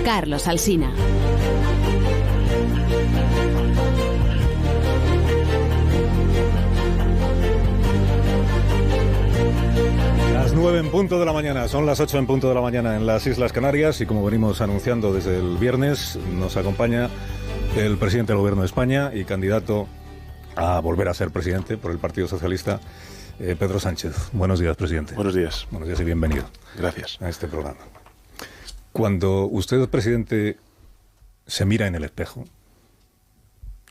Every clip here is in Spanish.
Carlos Alsina. Las 9 en punto de la mañana, son las 8 en punto de la mañana en las Islas Canarias y como venimos anunciando desde el viernes, nos acompaña el presidente del Gobierno de España y candidato a volver a ser presidente por el Partido Socialista, Pedro Sánchez. Buenos días, presidente. Buenos días. Buenos días y bienvenido. Gracias. A este programa. Cuando usted, presidente, se mira en el espejo,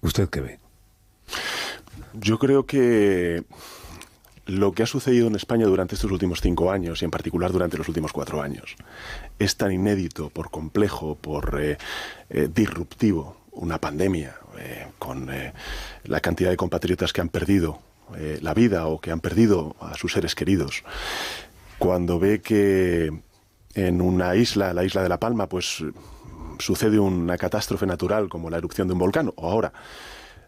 ¿usted qué ve? Yo creo que lo que ha sucedido en España durante estos últimos 5 años, y en particular durante los últimos 4 años, es tan inédito, por complejo, por disruptivo, una pandemia, con la cantidad de compatriotas que han perdido la vida o que han perdido a sus seres queridos. Cuando ve que en una isla, la isla de La Palma, pues sucede una catástrofe natural como la erupción de un volcán, o ahora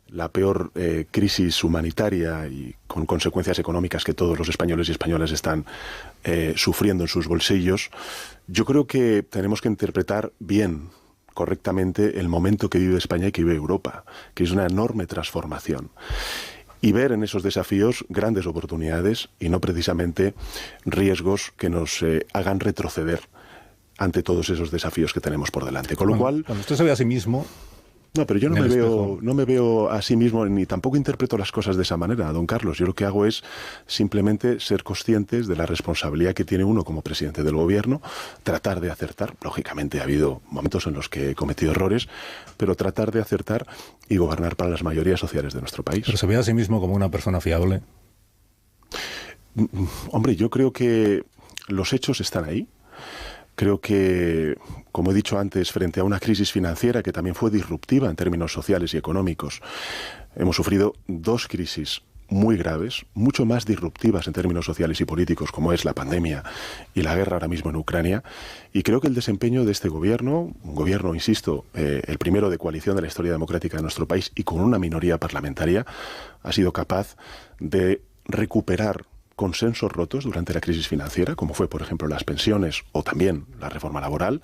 la peor crisis humanitaria y con consecuencias económicas que todos los españoles y españolas están sufriendo en sus bolsillos, yo creo que tenemos que interpretar bien, correctamente, el momento que vive España y que vive Europa, que es una enorme transformación. Y ver en esos desafíos grandes oportunidades y no precisamente riesgos que nos hagan retroceder ante todos esos desafíos que tenemos por delante. Con lo cual, cuando usted se ve a sí mismo... No, pero yo no me veo a sí mismo, ni tampoco interpreto las cosas de esa manera, don Carlos. Yo lo que hago es simplemente ser conscientes de la responsabilidad que tiene uno como presidente del gobierno, tratar de acertar. Lógicamente ha habido momentos en los que he cometido errores, pero tratar de acertar y gobernar para las mayorías sociales de nuestro país. ¿Pero se ve a sí mismo como una persona fiable? Hombre, yo creo que los hechos están ahí. Creo que, como he dicho antes, frente a una crisis financiera que también fue disruptiva en términos sociales y económicos, hemos sufrido 2 crisis muy graves, mucho más disruptivas en términos sociales y políticos, como es la pandemia y la guerra ahora mismo en Ucrania. Y creo que el desempeño de este gobierno, un gobierno, insisto, el primero de coalición de la historia democrática de nuestro país y con una minoría parlamentaria, ha sido capaz de recuperar consensos rotos durante la crisis financiera, como fue, por ejemplo, las pensiones o también la reforma laboral,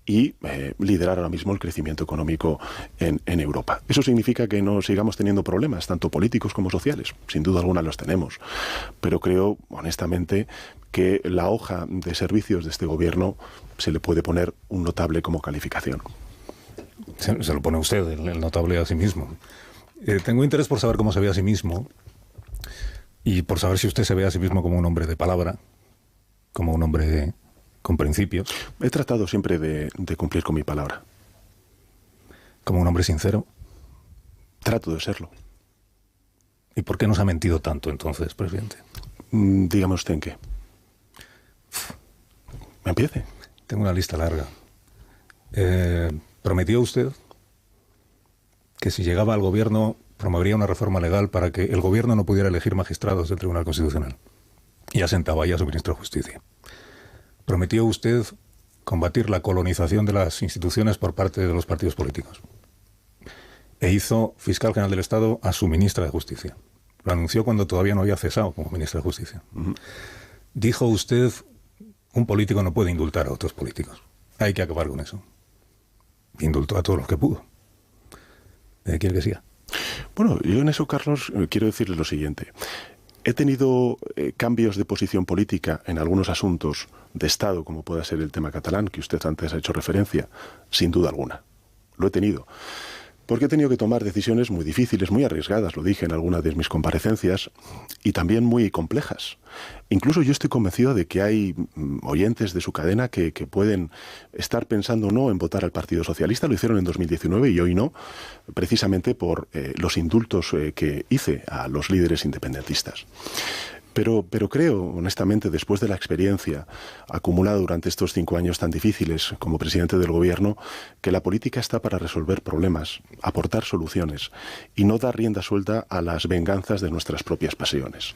y liderar ahora mismo el crecimiento económico en Europa. Eso significa que no sigamos teniendo problemas, tanto políticos como sociales. Sin duda alguna los tenemos. Pero creo, honestamente, que la hoja de servicios de este gobierno se le puede poner un notable como calificación. Se lo pone usted, el notable a sí mismo. Tengo interés por saber cómo se ve a sí mismo, y por saber si usted se ve a sí mismo como un hombre de palabra, como un hombre con principios. He tratado siempre de cumplir con mi palabra. ¿Como un hombre sincero? Trato de serlo. ¿Y por qué nos ha mentido tanto entonces, presidente? Dígame usted en qué. ¿Me empiece? Tengo una lista larga. ¿Prometió usted que si llegaba al gobierno promovería una reforma legal para que el gobierno no pudiera elegir magistrados del Tribunal Constitucional? Y asentaba ahí a su ministro de Justicia. ¿Prometió usted combatir la colonización de las instituciones por parte de los partidos políticos? E hizo fiscal general del Estado a su ministra de Justicia. Lo anunció cuando todavía no había cesado como ministra de Justicia. Dijo usted, un político no puede indultar a otros políticos. Hay que acabar con eso. Indultó a todos los que pudo. ¿Quiere que siga? Bueno, yo en eso, Carlos, quiero decirle lo siguiente. He tenido cambios de posición política en algunos asuntos de Estado, como pueda ser el tema catalán, que usted antes ha hecho referencia, sin duda alguna. Lo he tenido. Porque he tenido que tomar decisiones muy difíciles, muy arriesgadas, lo dije en alguna de mis comparecencias, y también muy complejas. Incluso yo estoy convencido de que hay oyentes de su cadena que pueden estar pensando no en votar al Partido Socialista, lo hicieron en 2019 y hoy no, precisamente por los indultos que hice a los líderes independentistas. Pero creo, honestamente, después de la experiencia acumulada durante estos 5 años tan difíciles como presidente del gobierno, que la política está para resolver problemas, aportar soluciones y no dar rienda suelta a las venganzas de nuestras propias pasiones.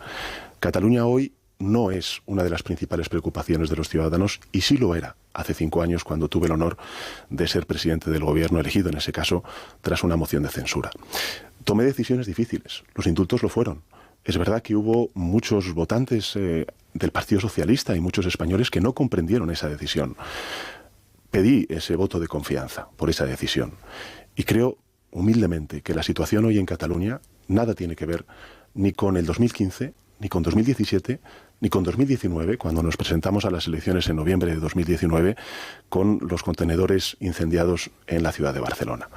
Cataluña hoy no es una de las principales preocupaciones de los ciudadanos y sí lo era hace 5 años cuando tuve el honor de ser presidente del gobierno, elegido en ese caso tras una moción de censura. Tomé decisiones difíciles, los indultos lo fueron. Es verdad que hubo muchos votantes del Partido Socialista y muchos españoles que no comprendieron esa decisión. pedí ese voto de confianza por esa decisión. Y creo, humildemente, que la situación hoy en Cataluña nada tiene que ver ni con el 2015, ni con 2017, ni con 2019, cuando nos presentamos a las elecciones en noviembre de 2019 con los contenedores incendiados en la ciudad de Barcelona.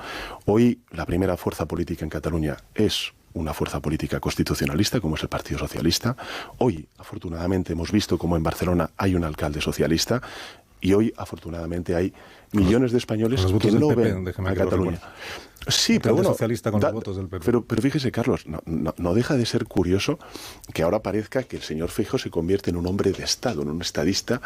Hoy la primera fuerza política en Cataluña es una fuerza política constitucionalista, como es el Partido Socialista. Hoy, afortunadamente, hemos visto cómo en Barcelona hay un alcalde socialista. Y hoy, afortunadamente, hay millones de españoles que no ven a Cataluña. Sí, pero bueno, socialista con los votos del PP. Pero fíjese, Carlos, no deja de ser curioso que ahora parezca que el señor Feijóo se convierte en un hombre de Estado, en un estadista,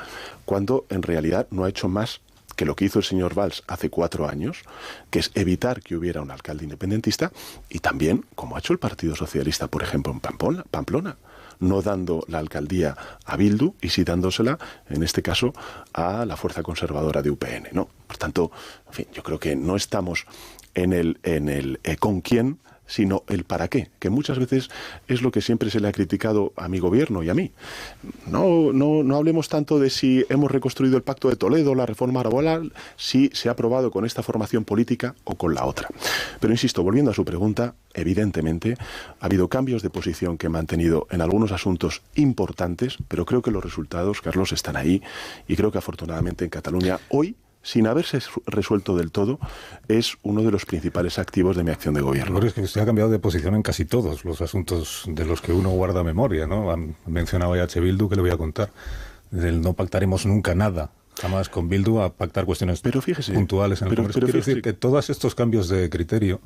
cuando en realidad no ha hecho más que lo que hizo el señor Valls hace 4 años, que es evitar que hubiera un alcalde independentista, y también, como ha hecho el Partido Socialista, por ejemplo, en Pamplona, no dando la alcaldía a Bildu y sí dándosela, en este caso, a la fuerza conservadora de UPN, ¿no? Por tanto, en fin, yo creo que no estamos en el con quién, sino el para qué, que muchas veces es lo que siempre se le ha criticado a mi gobierno y a mí. No hablemos tanto de si hemos reconstruido el Pacto de Toledo, la reforma laboral, si se ha aprobado con esta formación política o con la otra. Pero insisto, volviendo a su pregunta, evidentemente ha habido cambios de posición que he mantenido en algunos asuntos importantes, pero creo que los resultados, Carlos, están ahí, y creo que afortunadamente en Cataluña hoy, sin haberse resuelto del todo, es uno de los principales activos de mi acción de gobierno. Lo que es que usted ha cambiado de posición en casi todos los asuntos de los que uno guarda memoria, ¿no? Han mencionado a H. Bildu, que le voy a contar, del no pactaremos nunca nada, jamás con Bildu, a pactar cuestiones puntuales en el Congreso. Quiero decir que todos estos cambios de criterio,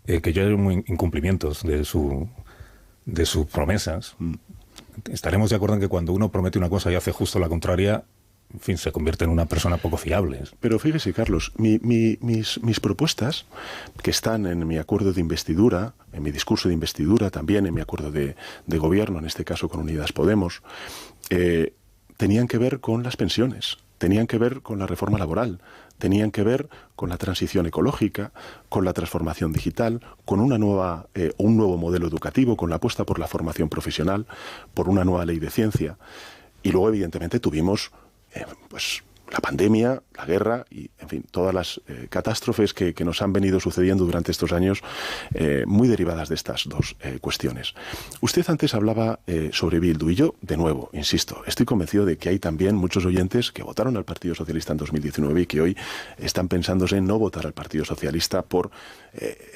que ya hay incumplimientos de sus promesas, estaremos de acuerdo en que cuando uno promete una cosa y hace justo la contraria, en fin, se convierte en una persona poco fiable. Pero fíjese, Carlos, mis propuestas, que están en mi acuerdo de investidura, en mi discurso de investidura, también en mi acuerdo de gobierno, en este caso con Unidas Podemos, tenían que ver con las pensiones, tenían que ver con la reforma laboral, tenían que ver con la transición ecológica, con la transformación digital, con un nuevo modelo educativo, con la apuesta por la formación profesional, por una nueva ley de ciencia. Y luego, evidentemente, tuvimos pues la pandemia, la guerra y, en fin, todas las catástrofes que nos han venido sucediendo durante estos años, muy derivadas de estas dos cuestiones. Usted antes hablaba sobre Bildu, y yo, de nuevo, insisto, estoy convencido de que hay también muchos oyentes que votaron al Partido Socialista en 2019 y que hoy están pensándose en no votar al Partido Socialista por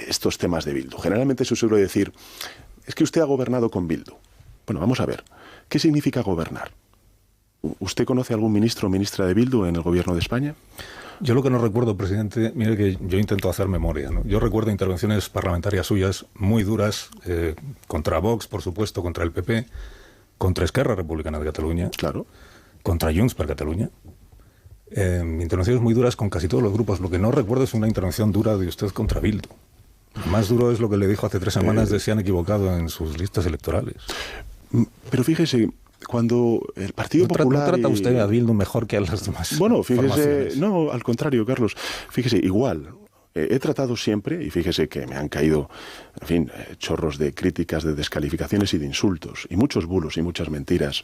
estos temas de Bildu. Generalmente se suele decir, es que usted ha gobernado con Bildu. Bueno, vamos a ver, ¿qué significa gobernar? ¿Usted conoce algún ministro o ministra de Bildu en el gobierno de España? Yo lo que no recuerdo, presidente, mire que yo intento hacer memoria, ¿no? Yo recuerdo intervenciones parlamentarias suyas muy duras, contra Vox, por supuesto, contra el PP, contra Esquerra Republicana de Cataluña, claro, contra Junts per Catalunya. Intervenciones muy duras con casi todos los grupos. Lo que no recuerdo es una intervención dura de usted contra Bildu. Más duro es lo que le dijo hace 3 semanas de si han equivocado en sus listas electorales. Pero fíjese, cuando el Partido Popular... ¿No trata usted a Bildu mejor que a las demás? Bueno, fíjese, no, al contrario, Carlos. Fíjese, igual, he tratado siempre, y fíjese que me han caído, en fin, chorros de críticas, de descalificaciones y de insultos, y muchos bulos y muchas mentiras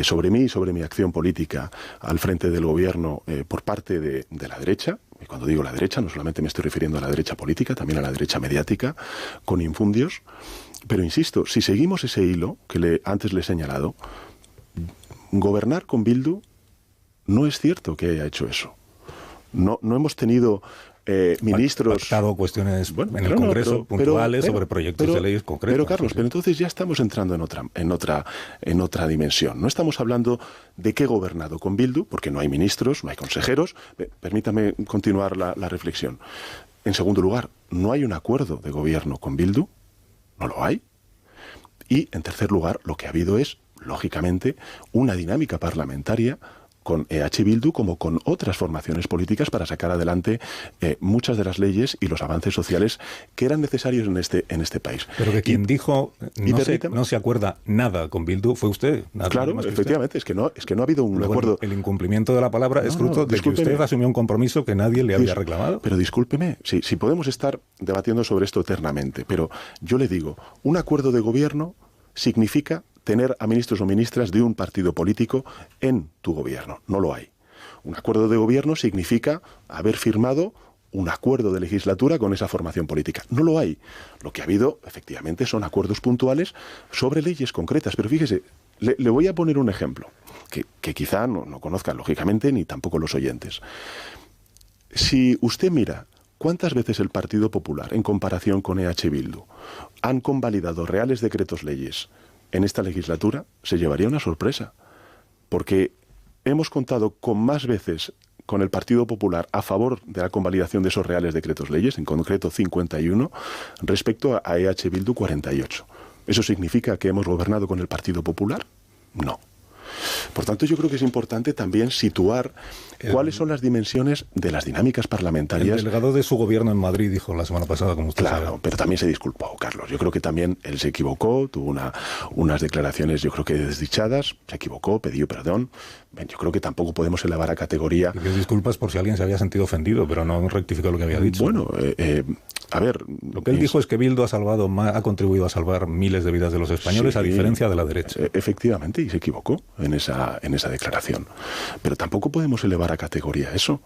sobre mí y sobre mi acción política al frente del gobierno por parte de la derecha. Y cuando digo la derecha, no solamente me estoy refiriendo a la derecha política, también a la derecha mediática, con infundios. Pero insisto, si seguimos ese hilo que antes le he señalado, gobernar con Bildu no es cierto que haya hecho eso. No hemos tenido ministros... Pactado cuestiones en el Congreso puntuales sobre proyectos de leyes concretos. Pero Carlos, pero entonces ya estamos entrando en otra dimensión. No estamos hablando de qué he gobernado con Bildu, porque no hay ministros, no hay consejeros. Permítame continuar la reflexión. En segundo lugar, no hay un acuerdo de gobierno con Bildu. No lo hay. Y, en tercer lugar, lo que ha habido es, lógicamente, una dinámica parlamentaria con EH Bildu como con otras formaciones políticas para sacar adelante muchas de las leyes y los avances sociales que eran necesarios en este país. Pero que quien dijo no se acuerda nada con Bildu fue usted. Claro, efectivamente, es que no ha habido un acuerdo. El incumplimiento de la palabra es fruto de que usted asumió un compromiso que nadie le había reclamado. Pero discúlpeme, si podemos estar debatiendo sobre esto eternamente, pero yo le digo, un acuerdo de gobierno significa tener a ministros o ministras de un partido político en tu gobierno. No lo hay. Un acuerdo de gobierno significa haber firmado un acuerdo de legislatura con esa formación política. No lo hay. Lo que ha habido, efectivamente, son acuerdos puntuales sobre leyes concretas. Pero fíjese, le voy a poner un ejemplo, que quizá no conozcan, lógicamente, ni tampoco los oyentes. Si usted mira cuántas veces el Partido Popular, en comparación con EH Bildu, han convalidado reales decretos leyes en esta legislatura, se llevaría una sorpresa. Porque hemos contado con más veces con el Partido Popular a favor de la convalidación de esos reales decretos leyes, en concreto 51, respecto a EH Bildu 48. ¿Eso significa que hemos gobernado con el Partido Popular? No. Por tanto, yo creo que es importante también situar cuáles son las dimensiones de las dinámicas parlamentarias. El delegado de su gobierno en Madrid dijo la semana pasada, como usted sabe. Claro, pero también se disculpó, Carlos. Yo creo que también él se equivocó, tuvo unas declaraciones, yo creo que desdichadas, se equivocó, pidió perdón. Yo creo que tampoco podemos elevar a categoría... Pidió disculpas por si alguien se había sentido ofendido, pero no rectificó lo que había dicho. Bueno, a ver... Lo que él dijo es que Bildu ha contribuido a salvar miles de vidas de los españoles, sí, a diferencia de la derecha. Efectivamente, y se equivocó en esa declaración. Pero tampoco podemos elevar a categoría eso.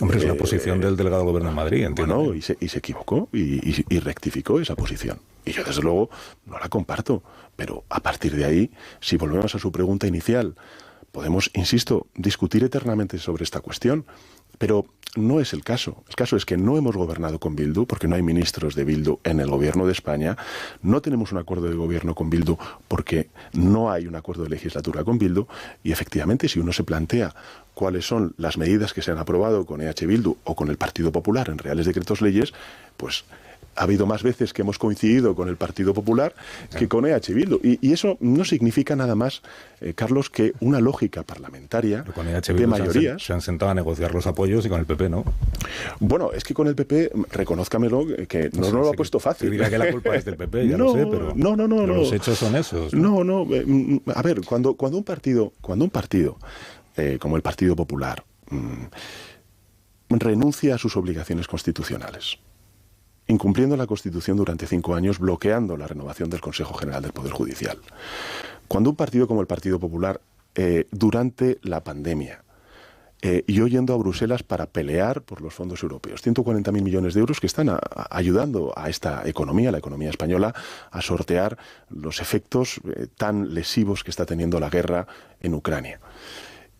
Hombre, es la posición del delegado del Gobierno de Madrid, entiendo. Bueno, y se equivocó y rectificó esa posición. Y yo, desde luego, no la comparto. Pero a partir de ahí, si volvemos a su pregunta inicial, podemos, insisto, discutir eternamente sobre esta cuestión, pero no es el caso. El caso es que no hemos gobernado con Bildu, porque no hay ministros de Bildu en el gobierno de España. No tenemos un acuerdo de gobierno con Bildu, porque no hay un acuerdo de legislatura con Bildu. Y efectivamente, si uno se plantea cuáles son las medidas que se han aprobado con EH Bildu o con el Partido Popular en reales decretos leyes, pues... ha habido más veces que hemos coincidido con el Partido Popular que con EH Bildu. Y eso no significa nada más, Carlos, que una lógica parlamentaria de mayorías. Se han sentado a negociar los apoyos y con el PP, ¿no? Bueno, es que con el PP, reconózcamelo, que no lo ha puesto fácil. Se dirá que la culpa es del PP, ya lo sé, pero no, los hechos son esos. No, a ver, cuando un partido como el Partido Popular renuncia a sus obligaciones constitucionales, incumpliendo la Constitución durante 5 años, bloqueando la renovación del Consejo General del Poder Judicial. Cuando un partido como el Partido Popular, durante la pandemia, yo yendo a Bruselas para pelear por los fondos europeos, 140.000 millones de euros que están ayudando a esta economía, la economía española, a sortear los efectos tan lesivos que está teniendo la guerra en Ucrania.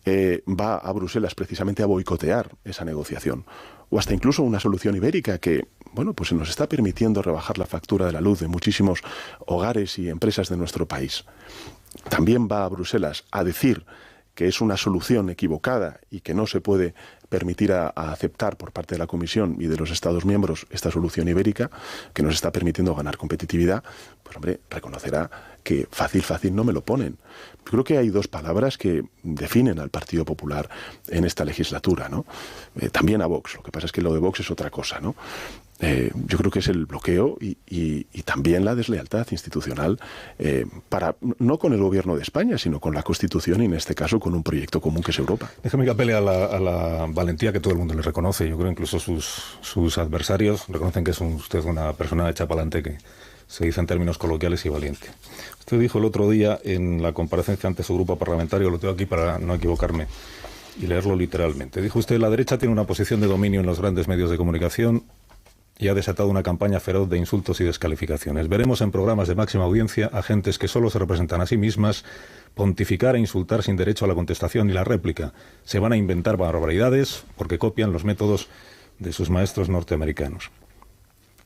Va a Bruselas precisamente a boicotear esa negociación, o hasta incluso una solución ibérica que, bueno, pues nos está permitiendo rebajar la factura de la luz de muchísimos hogares y empresas de nuestro país. También va a Bruselas a decir que es una solución equivocada y que no se puede permitir a aceptar por parte de la Comisión y de los Estados miembros esta solución ibérica que nos está permitiendo ganar competitividad. Pues hombre, reconocerá que fácil no me lo ponen. Yo creo que hay 2 palabras que definen al Partido Popular en esta legislatura, ¿no? También a Vox. Lo que pasa es que lo de Vox es otra cosa, ¿no? Yo creo que es el bloqueo y también la deslealtad institucional no con el gobierno de España, sino con la Constitución y en este caso con un proyecto común que es Europa. Déjame que apele a la valentía que todo el mundo le reconoce. Yo creo que incluso sus adversarios reconocen que es usted una persona hecha para adelante, que se dice en términos coloquiales, y valiente. Usted dijo el otro día en la comparecencia ante su grupo parlamentario, lo tengo aquí para no equivocarme y leerlo literalmente. Dijo usted: la derecha tiene una posición de dominio en los grandes medios de comunicación y ha desatado una campaña feroz de insultos y descalificaciones. Veremos en programas de máxima audiencia a gentes que solo se representan a sí mismas pontificar e insultar sin derecho a la contestación ni la réplica. Se van a inventar barbaridades porque copian los métodos de sus maestros norteamericanos.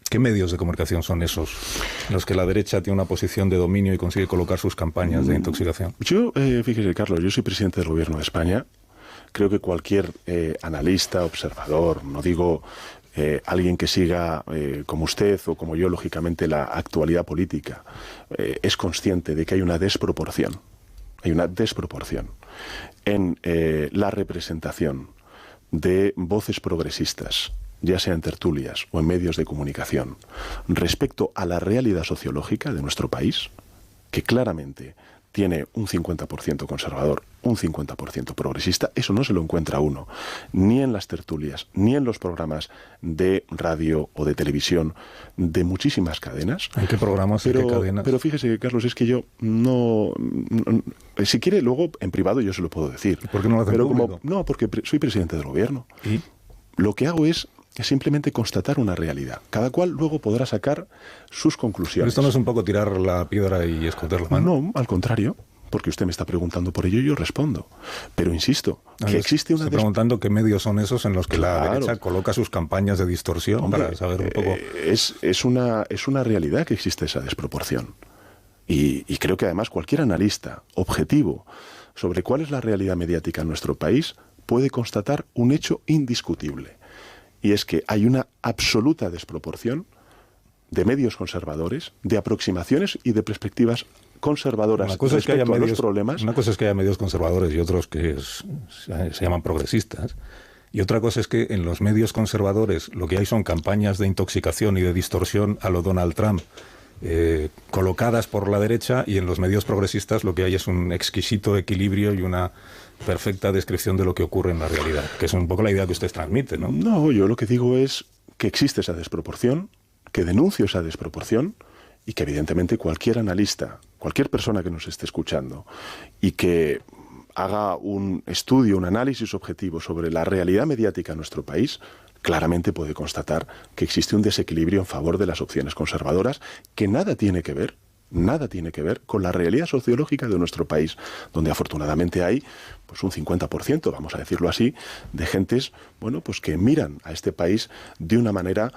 ¿Qué medios de comunicación son esos en los que la derecha tiene una posición de dominio y consigue colocar sus campañas de intoxicación? Yo, fíjese, Carlos, yo soy presidente del Gobierno de España. Creo que cualquier analista, observador, no digo alguien que siga como usted o como yo, lógicamente, la actualidad política, es consciente de que hay una desproporción. Hay una desproporción en la representación de voces progresistas, ya sea en tertulias o en medios de comunicación, respecto a la realidad sociológica de nuestro país, que claramente tiene un 50% conservador, un 50% progresista, eso no se lo encuentra uno, ni en las tertulias, ni en los programas de radio o de televisión de muchísimas cadenas. ¿En qué programas? ¿En qué cadenas? Pero fíjese, Carlos, es que yo no si quiere, luego en privado yo se lo puedo decir. ¿Por qué no lo hacen público? No, porque soy presidente del gobierno. ¿Y? Lo que hago es simplemente constatar una realidad. Cada cual luego podrá sacar sus conclusiones. ¿Pero esto no es un poco tirar la piedra y esconder la mano? No, al contrario, porque usted me está preguntando por ello y yo respondo. Pero insisto, que existe una... Estoy preguntando qué medios son esos en los que la derecha coloca sus campañas de distorsión. Hombre, para saber un poco... Es una realidad que existe esa desproporción. Y creo que además cualquier analista objetivo sobre cuál es la realidad mediática en nuestro país puede constatar un hecho indiscutible. Y es que hay una absoluta desproporción de medios conservadores, de aproximaciones y de perspectivas conservadoras respecto a los problemas. Una cosa es que haya medios conservadores y otros que se llaman progresistas. Y otra cosa es que en los medios conservadores lo que hay son campañas de intoxicación y de distorsión a lo Donald Trump, colocadas por la derecha, y en los medios progresistas lo que hay es un exquisito equilibrio y una perfecta descripción de lo que ocurre en la realidad, que es un poco la idea que usted transmite, ¿no? No, yo lo que digo es que existe esa desproporción, que denuncio esa desproporción y que evidentemente cualquier analista, cualquier persona que nos esté escuchando y que haga un estudio, un análisis objetivo sobre la realidad mediática en nuestro país, claramente puede constatar que existe un desequilibrio en favor de las opciones conservadoras que nada tiene que ver con la realidad sociológica de nuestro país, donde afortunadamente hay pues un 50%, vamos a decirlo así, de gentes, bueno, pues que miran a este país de una manera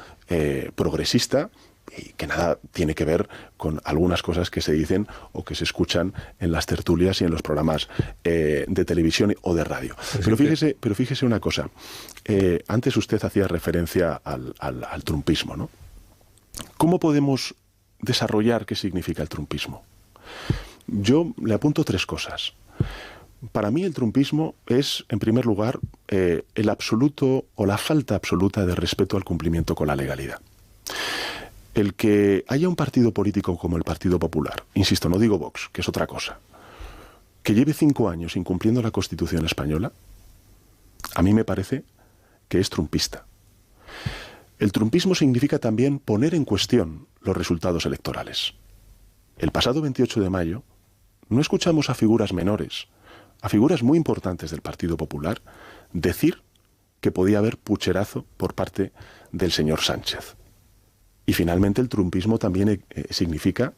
progresista y que nada tiene que ver con algunas cosas que se dicen o que se escuchan en las tertulias y en los programas de televisión o de radio. Pero fíjese una cosa. Antes usted hacía referencia al trumpismo, ¿no? ¿Cómo podemos desarrollar qué significa el trumpismo? Yo le apunto tres cosas. Para mí el trumpismo es, en primer lugar, el absoluto o la falta absoluta de respeto al cumplimiento con la legalidad. El que haya un partido político como el Partido Popular, insisto, no digo Vox, que es otra cosa, que lleve 5 años incumpliendo la Constitución española, a mí me parece que es trumpista. El trumpismo significa también poner en cuestión los resultados electorales. El pasado 28 de mayo no escuchamos a figuras menores, a figuras muy importantes del Partido Popular, decir que podía haber pucherazo por parte del señor Sánchez. Y finalmente el trumpismo también significa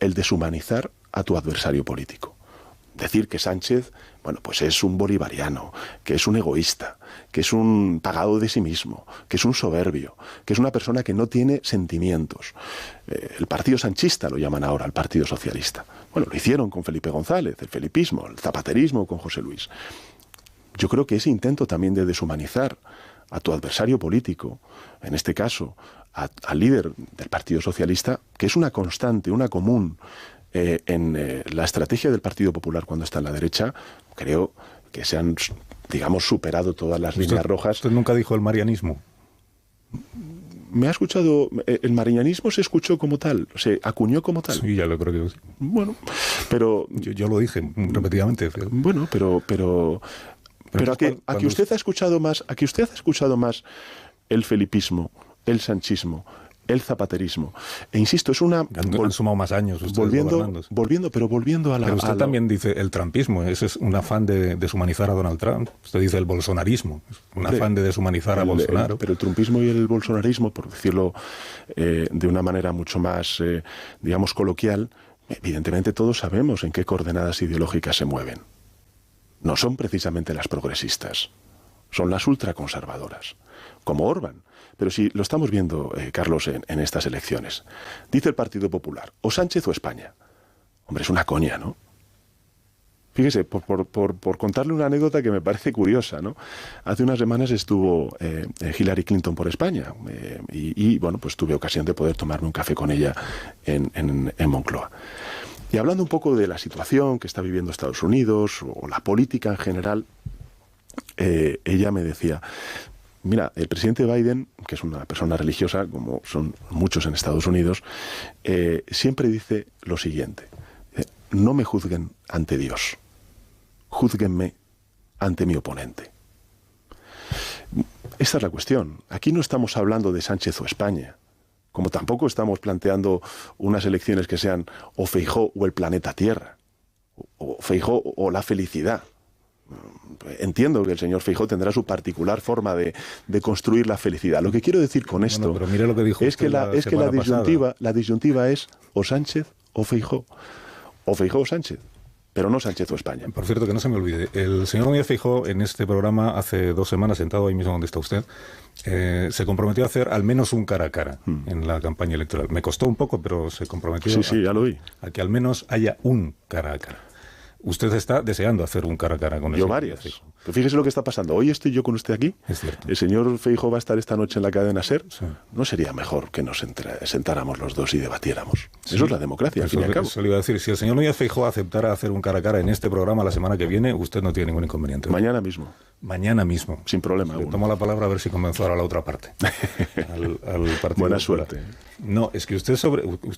el deshumanizar a tu adversario político. Decir que Sánchez, bueno, pues es un bolivariano, que es un egoísta, que es un pagado de sí mismo, que es un soberbio, que es una persona que no tiene sentimientos. El partido sanchista lo llaman ahora, el Partido Socialista. Bueno, lo hicieron con Felipe González, el felipismo, el zapaterismo con José Luis. Yo creo que ese intento también de deshumanizar a tu adversario político, en este caso al líder del Partido Socialista, que es una constante, una común en la estrategia del Partido Popular cuando está en la derecha, creo que se han, digamos, superado todas las líneas rojas. ¿Usted nunca dijo el marianismo? Me ha escuchado, el marianismo se escuchó como tal, se acuñó como tal. Sí, ya lo creo que sí. Bueno, pero... Yo lo dije repetidamente. Bueno, pero a que usted ha escuchado más el felipismo, el sanchismo, el zapaterismo. E insisto, es una... Han sumado más años ustedes volviendo a la... Pero usted también dice el trumpismo, ese es un afán de deshumanizar a Donald Trump. Usted dice el bolsonarismo, es un afán de deshumanizar a Bolsonaro. Pero el trumpismo y el bolsonarismo, por decirlo de una manera mucho más, digamos, coloquial, evidentemente todos sabemos en qué coordenadas ideológicas se mueven. No son precisamente las progresistas, son las ultraconservadoras, como Orbán. Pero si lo estamos viendo, Carlos, en estas elecciones. Dice el Partido Popular, o Sánchez o España. Hombre, es una coña, ¿no? Fíjese, por contarle una anécdota que me parece curiosa, ¿no? Hace unas semanas estuvo Hillary Clinton por España y, bueno, pues tuve ocasión de poder tomarme un café con ella en Moncloa. Y hablando un poco de la situación que está viviendo Estados Unidos o la política en general, ella me decía... Mira, el presidente Biden, que es una persona religiosa, como son muchos en Estados Unidos, siempre dice lo siguiente. no me juzguen ante Dios, júzguenme ante mi oponente. Esta es la cuestión. Aquí no estamos hablando de Sánchez o España, como tampoco estamos planteando unas elecciones que sean o Feijóo o el planeta Tierra, o Feijóo o la felicidad. Entiendo que el señor Feijóo tendrá su particular forma de construir la felicidad. Lo que quiero decir con esto pero mire lo que dijo es que la disyuntiva es o Sánchez o Feijóo o Sánchez, pero no Sánchez o España. Por cierto, que no se me olvide, el señor Núñez Feijóo en este programa hace 2 semanas, sentado ahí mismo donde está usted, se comprometió a hacer al menos un cara a cara en la campaña electoral. Me costó un poco, pero se comprometió ya lo vi. A que al menos haya un cara a cara. Usted está deseando hacer un cara a cara con yo varias. Pero fíjese lo que está pasando. Hoy estoy yo con usted aquí. Es cierto. El señor Feijóo va a estar esta noche en la cadena SER. Sí. ¿No sería mejor que nos sentáramos los dos y debatiéramos? Sí. Eso es la democracia, al fin y al cabo. Eso le iba a decir. Si el señor Núñez Feijóo aceptara hacer un cara a cara en este programa la semana que viene, usted no tiene ningún inconveniente. Mañana mismo. Mañana mismo. Sin problema. Le tomo la palabra a ver si convenzo ahora a la otra parte. al partido. Buena suerte. No, es que usted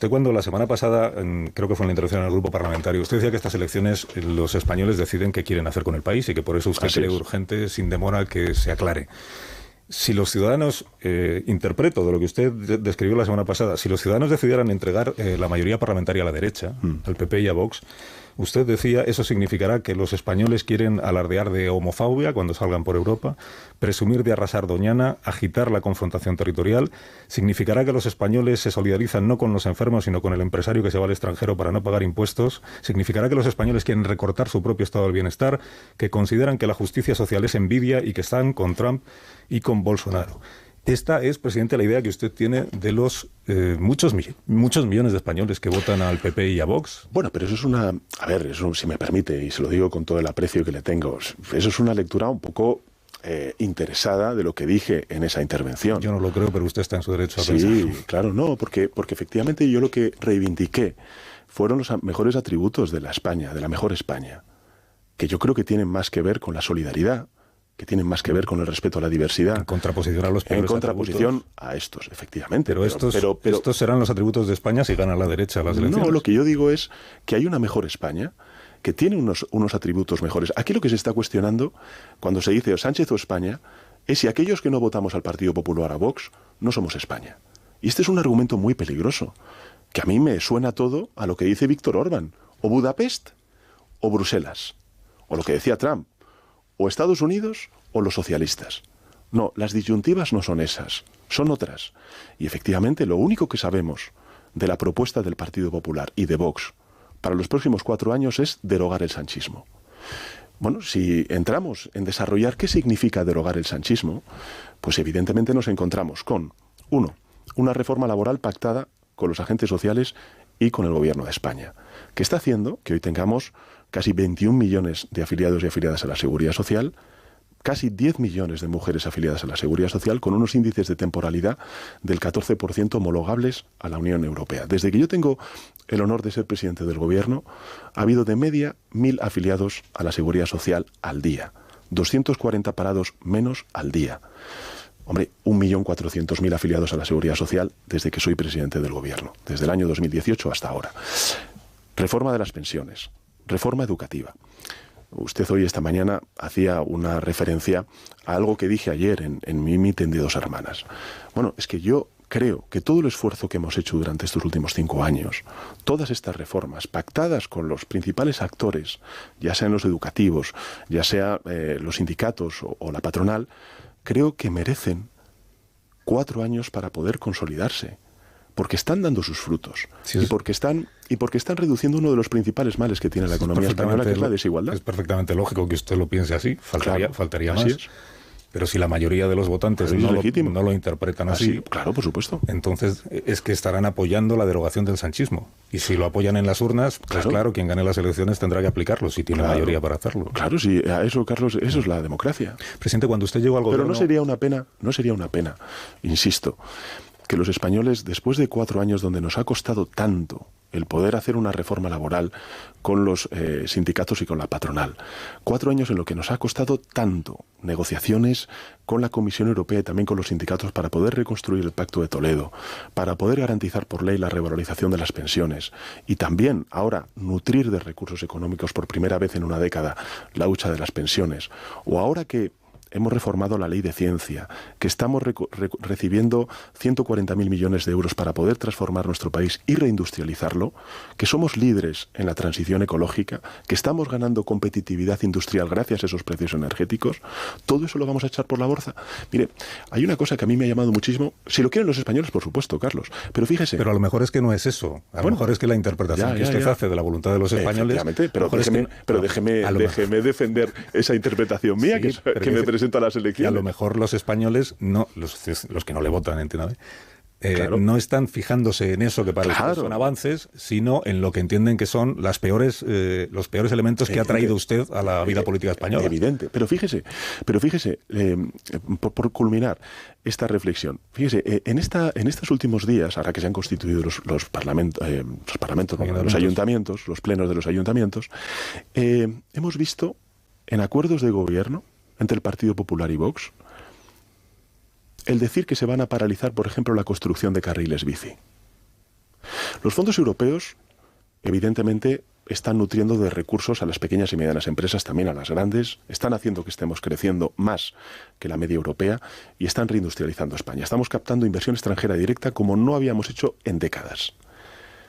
cuando la semana pasada, creo que fue en la intervención en el grupo parlamentario, usted decía que estas elecciones los españoles deciden qué quieren hacer con el país y que por eso usted cree urgente, sin demora, que se aclare. Si los ciudadanos, interpreto de lo que usted describió la semana pasada, si los ciudadanos decidieran entregar la mayoría parlamentaria a la derecha, al PP y a Vox, usted decía, eso significará que los españoles quieren alardear de homofobia cuando salgan por Europa, presumir de arrasar Doñana, agitar la confrontación territorial, significará que los españoles se solidarizan no con los enfermos, sino con el empresario que se va al extranjero para no pagar impuestos, significará que los españoles quieren recortar su propio estado del bienestar, que consideran que la justicia social es envidia y que están con Trump y con Bolsonaro. Esta es, presidente, la idea que usted tiene de los muchos millones de españoles que votan al PP y a Vox. Bueno, pero eso es una... A ver, eso, si me permite, y se lo digo con todo el aprecio que le tengo, eso es una lectura un poco interesada de lo que dije en esa intervención. Yo no lo creo, pero usted está en su derecho a pensar. Sí, claro, no, porque efectivamente yo lo que reivindiqué fueron los mejores atributos de la España, de la mejor España, que yo creo que tienen más que ver con la solidaridad, que tienen más que ver con el respeto a la diversidad. En contraposición a los peores En contraposición atributos. a estos, efectivamente. Pero estos serán los atributos de España si gana la derecha las elecciones. No, lo que yo digo es que hay una mejor España, que tiene unos atributos mejores. Aquí lo que se está cuestionando, cuando se dice o Sánchez o España, es si aquellos que no votamos al Partido Popular, a Vox, no somos España. Y este es un argumento muy peligroso, que a mí me suena todo a lo que dice Víctor Orbán, o Budapest o Bruselas, o lo que decía Trump, o Estados Unidos o los socialistas. No, las disyuntivas no son esas, son otras. Y efectivamente lo único que sabemos de la propuesta del Partido Popular y de Vox para los próximos 4 años es derogar el sanchismo. Bueno, si entramos en desarrollar qué significa derogar el sanchismo, pues evidentemente nos encontramos con, 1, una reforma laboral pactada con los agentes sociales y con el Gobierno de España, que está haciendo que hoy tengamos casi 21 millones de afiliados y afiliadas a la Seguridad Social, casi 10 millones de mujeres afiliadas a la Seguridad Social, con unos índices de temporalidad del 14% homologables a la Unión Europea. Desde que yo tengo el honor de ser presidente del Gobierno, ha habido de media 1.000 afiliados a la Seguridad Social al día, 240 parados menos al día. Hombre, 1.400.000 afiliados a la Seguridad Social desde que soy presidente del Gobierno, desde el año 2018 hasta ahora. Reforma de las pensiones, reforma educativa. Usted hoy, esta mañana, hacía una referencia a algo que dije ayer en mi mitin de 2 hermanas. Bueno, es que yo creo que todo el esfuerzo que hemos hecho durante estos últimos 5 años, todas estas reformas pactadas con los principales actores, ya sean los educativos, ya sea los sindicatos o la patronal, creo que merecen 4 años para poder consolidarse, porque están dando sus frutos, sí, y porque están reduciendo uno de los principales males que tiene la economía española, que es la desigualdad. Es perfectamente lógico que usted lo piense así, faltaría más. Es. Pero si la mayoría de los votantes no lo interpretan así, claro, por supuesto. Entonces es que estarán apoyando la derogación del sanchismo. Y si lo apoyan en las urnas, pues claro, quien gane las elecciones tendrá que aplicarlo, si tiene mayoría para hacerlo. Claro, sí, a eso, Carlos, eso es la democracia. Presidente, cuando usted llegó al gobierno... Pero no sería una pena, insisto, que los españoles, después de 4 años donde nos ha costado tanto el poder hacer una reforma laboral con los sindicatos y con la patronal, 4 años en lo que nos ha costado tanto negociaciones con la Comisión Europea y también con los sindicatos para poder reconstruir el Pacto de Toledo, para poder garantizar por ley la revalorización de las pensiones y también ahora nutrir de recursos económicos por primera vez en una década la hucha de las pensiones, o ahora que hemos reformado la ley de ciencia, que estamos recibiendo 140.000 millones de euros para poder transformar nuestro país y reindustrializarlo, que somos líderes en la transición ecológica, que estamos ganando competitividad industrial gracias a esos precios energéticos, todo eso lo vamos a echar por la borda. Mire, hay una cosa que a mí me ha llamado muchísimo, si lo quieren los españoles, por supuesto, Carlos, pero fíjese. Pero a lo mejor es que no es eso, a lo mejor es que la interpretación que usted hace de la voluntad de los españoles... Pero déjeme defender esa interpretación mía, sí, que me presenta a las elecciones. Y a lo mejor los españoles, no los que no le votan, entiéndame, claro, no están fijándose en eso que para ellos son avances, sino en lo que entienden que son los peores elementos que ha traído usted a la vida política española. Evidente. Pero fíjese, por culminar esta reflexión, fíjese, en estos últimos días, ahora que se han constituido los ayuntamientos, los plenos de los ayuntamientos, hemos visto en acuerdos de gobierno entre el Partido Popular y Vox el decir que se van a paralizar, por ejemplo, la construcción de carriles bici. Los fondos europeos, evidentemente, están nutriendo de recursos a las pequeñas y medianas empresas, también a las grandes, están haciendo que estemos creciendo más que la media europea y están reindustrializando España. Estamos captando inversión extranjera directa como no habíamos hecho en décadas.